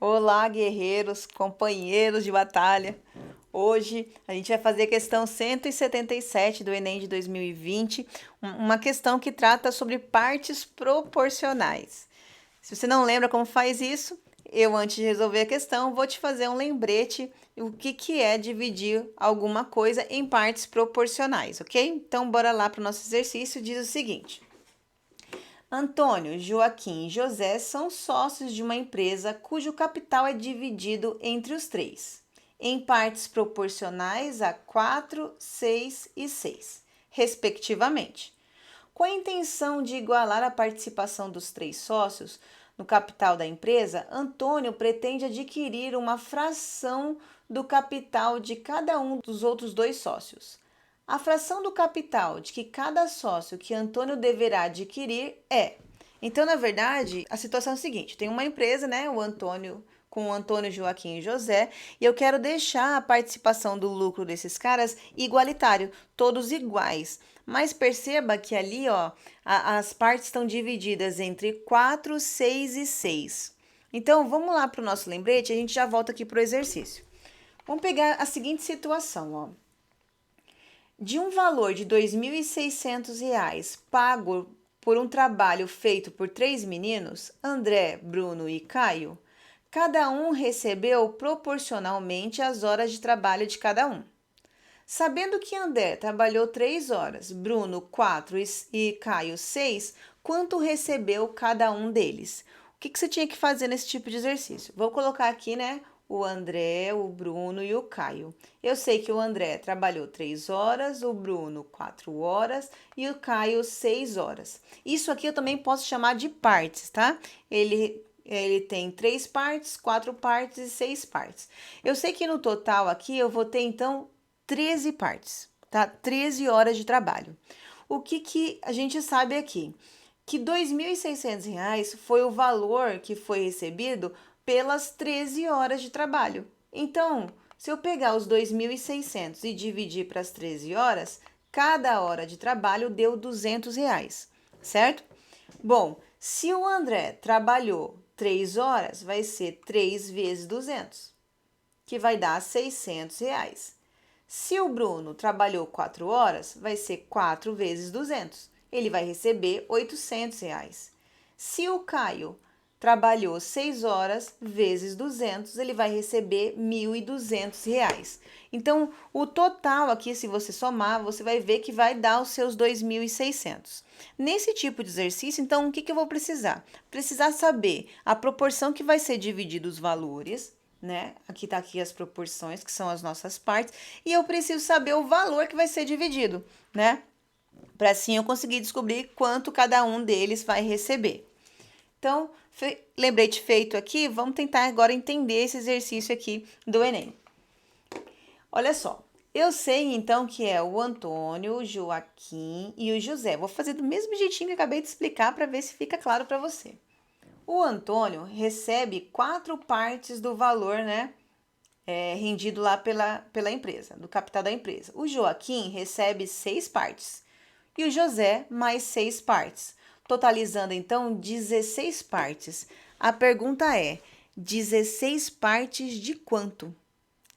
Olá, guerreiros, companheiros de batalha. Hoje a gente vai fazer a questão 177 do Enem de 2020, uma questão que trata sobre partes proporcionais. Se você não lembra como faz isso, eu antes de resolver a questão vou te fazer um lembrete o que é dividir alguma coisa em partes proporcionais, ok? Então bora lá para o nosso exercício, diz o seguinte. Antônio, Joaquim e José são sócios de uma empresa cujo capital é dividido entre os três, em partes proporcionais a 4, 6 e 6, respectivamente. Com a intenção de igualar a participação dos três sócios no capital da empresa, Antônio pretende adquirir uma fração do capital de cada um dos outros dois sócios. A fração do capital de que cada sócio que Antônio deverá adquirir é. Então, na verdade, a situação é a seguinte: tem uma empresa, né, o Antônio, com o Antônio, Joaquim e José, e eu quero deixar a participação do lucro desses caras igualitário, todos iguais. Mas perceba que ali, ó, as partes estão divididas entre 4, 6 e 6. Então, vamos lá para o nosso lembrete, a gente já volta aqui para o exercício. Vamos pegar a seguinte situação, ó. De um valor de R$ 2.600 pago por um trabalho feito por três meninos, André, Bruno e Caio, cada um recebeu proporcionalmente as horas de trabalho de cada um. Sabendo que André trabalhou 3 horas, Bruno 4 e Caio 6, quanto recebeu cada um deles? O que você tinha que fazer nesse tipo de exercício? Vou colocar aqui, né? O André, o Bruno e o Caio. Eu sei que o André trabalhou 3 horas, o Bruno 4 horas e o Caio 6 horas. Isso aqui eu também posso chamar de partes, tá? Ele tem 3 partes, 4 partes e 6 partes. Eu sei que no total aqui eu vou ter, então, 13 partes, tá? 13 horas de trabalho. O que a gente sabe aqui? Que R$ 2.600 foi o valor que foi recebido pelas 13 horas de trabalho. Então, se eu pegar os 2.600 e dividir para as 13 horas, cada hora de trabalho deu R$ 200, certo? Bom, se o André trabalhou 3 horas, vai ser 3 vezes 200, que vai dar R$ 600. Se o Bruno trabalhou 4 horas, vai ser 4 vezes 200. Ele vai receber R$ 800. Se o Caio trabalhou 6 horas vezes 200, ele vai receber R$ 1.200. Então, o total aqui, se você somar, você vai ver que vai dar os seus 2.600. Nesse tipo de exercício, então, o que eu vou precisar? Precisar saber a proporção que vai ser dividido os valores, né? Aqui tá aqui as proporções, que são as nossas partes, e eu preciso saber o valor que vai ser dividido, né? Para assim eu conseguir descobrir quanto cada um deles vai receber. Então, lembrete feito aqui, vamos tentar agora entender esse exercício aqui do Enem. Olha só, eu sei então que é o Antônio, o Joaquim e o José. Vou fazer do mesmo jeitinho que eu acabei de explicar para ver se fica claro para você. O Antônio recebe 4 partes do valor, né? Rendido lá pela empresa, do capital da empresa. O Joaquim recebe 6 partes e o José mais 6 partes, totalizando então 16 partes. A pergunta é: 16 partes de quanto?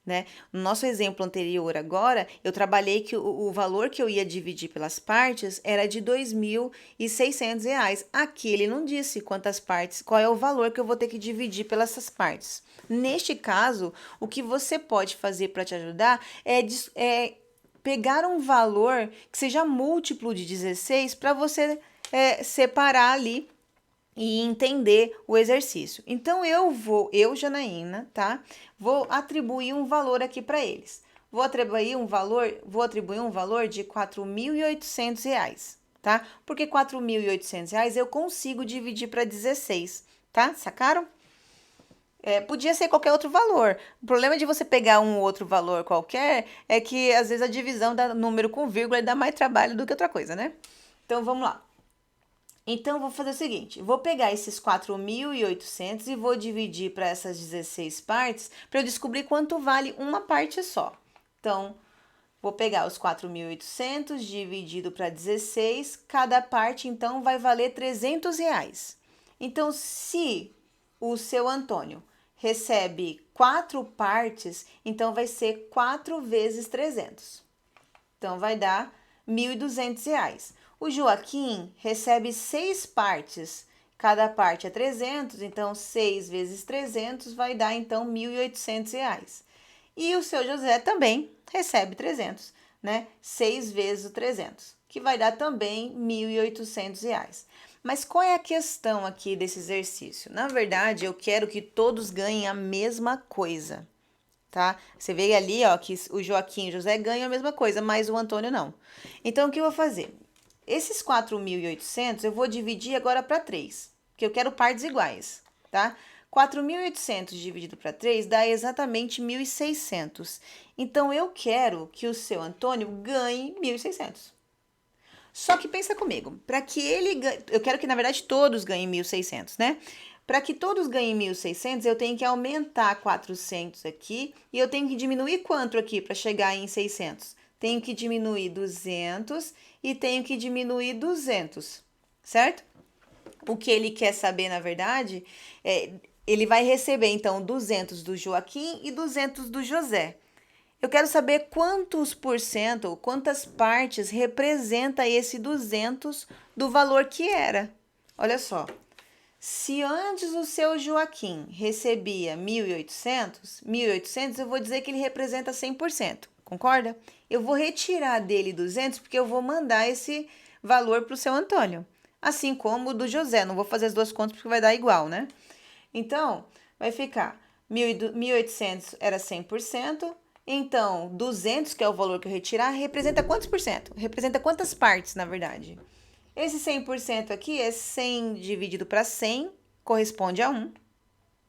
Né? No nosso exemplo anterior agora, eu trabalhei que o valor que eu ia dividir pelas partes era de R$ 2.600. Aqui ele não disse quantas partes, qual é o valor que eu vou ter que dividir pelas essas partes. Neste caso, o que você pode fazer para te ajudar é pegar um valor que seja múltiplo de 16 para você separar ali e entender o exercício. Então, eu, Janaína, tá? Vou atribuir um valor aqui para eles. Vou atribuir um valor de R$ 4.800, tá? Porque R$ 4.800 eu consigo dividir para 16, tá? Sacaram? Podia ser qualquer outro valor. O problema de você pegar um outro valor qualquer é que, às vezes, a divisão da número com vírgula dá mais trabalho do que outra coisa, né? Então, vamos lá. Então, vou fazer o seguinte, vou pegar esses 4.800 e vou dividir para essas 16 partes para eu descobrir quanto vale uma parte só. Então, vou pegar os 4.800 dividido para 16, cada parte, então, vai valer R$ 300. Então, se o seu Antônio recebe 4 partes, então vai ser 4 vezes 300. Então, vai dar R$ 1.200. O Joaquim recebe 6 partes, cada parte é 300, então 6 vezes 300 vai dar, então, R$ 1.800. E o seu José também recebe 300, né? 6 vezes o 300, que vai dar também R$ 1.800. Mas qual é a questão aqui desse exercício? Na verdade, eu quero que todos ganhem a mesma coisa, tá? Você vê ali, ó, que o Joaquim e o José ganham a mesma coisa, mas o Antônio não. Então, o que eu vou fazer? Esses 4.800 eu vou dividir agora para 3, porque eu quero partes iguais, tá? 4.800 dividido para 3 dá exatamente 1.600. Então, eu quero que o seu Antônio ganhe 1.600. Só que pensa comigo, para que ele ganhe, eu quero que na verdade todos ganhem 1.600, né? Para que todos ganhem 1.600, eu tenho que aumentar 400 aqui e eu tenho que diminuir quanto aqui para chegar em 600? Tenho que diminuir 200 e tenho que diminuir 200, certo? O que ele quer saber, na verdade, ele vai receber então 200 do Joaquim e 200 do José. Eu quero saber quantos por cento, quantas partes representa esse 200 do valor que era. Olha só, se antes o seu Joaquim recebia 1.800, eu vou dizer que ele representa 100%, concorda? Eu vou retirar dele 200 porque eu vou mandar esse valor para o seu Antônio. Assim como o do José, não vou fazer as duas contas porque vai dar igual, né? Então, vai ficar 1.800 era 100%. Então, 200, que é o valor que eu retirar, representa quantos por cento? Representa quantas partes, na verdade? Esse 100% aqui é 100 dividido para 100, corresponde a 1,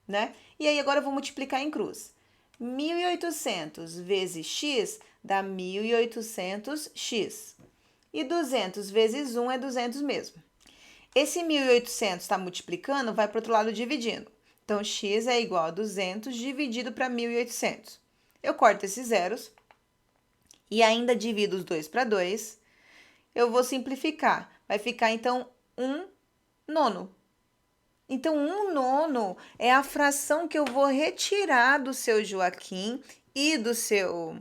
né? E aí, agora eu vou multiplicar em cruz. 1.800 vezes x dá 1.800x. E 200 vezes 1 é 200 mesmo. Esse 1.800 está multiplicando, vai para o outro lado dividindo. Então, x é igual a 200 dividido para 1.800. Eu corto esses zeros e ainda divido os 2 para 2. Eu vou simplificar. Vai ficar, então, 1 nono. Então, 1 nono é a fração que eu vou retirar do seu Joaquim e do seu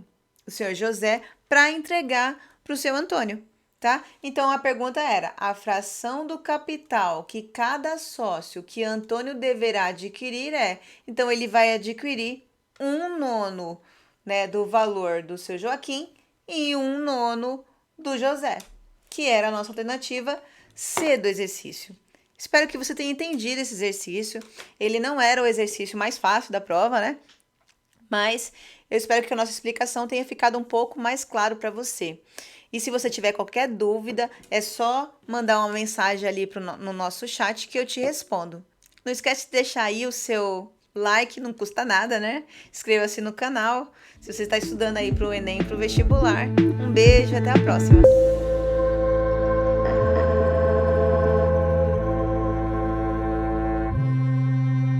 José para entregar para o seu Antônio, tá? Então, a pergunta era, a fração do capital que cada sócio que Antônio deverá adquirir é... Então, ele vai adquirir 1 nono, né, do valor do seu Joaquim e 1 nono do José, que era a nossa alternativa C do exercício. Espero que você tenha entendido esse exercício. Ele não era o exercício mais fácil da prova, né? Mas eu espero que a nossa explicação tenha ficado um pouco mais claro para você. E se você tiver qualquer dúvida, é só mandar uma mensagem ali no nosso chat que eu te respondo. Não esquece de deixar aí o seu like, não custa nada, né? Inscreva-se no canal se você está estudando aí para o Enem, para o vestibular. Um beijo e até a próxima!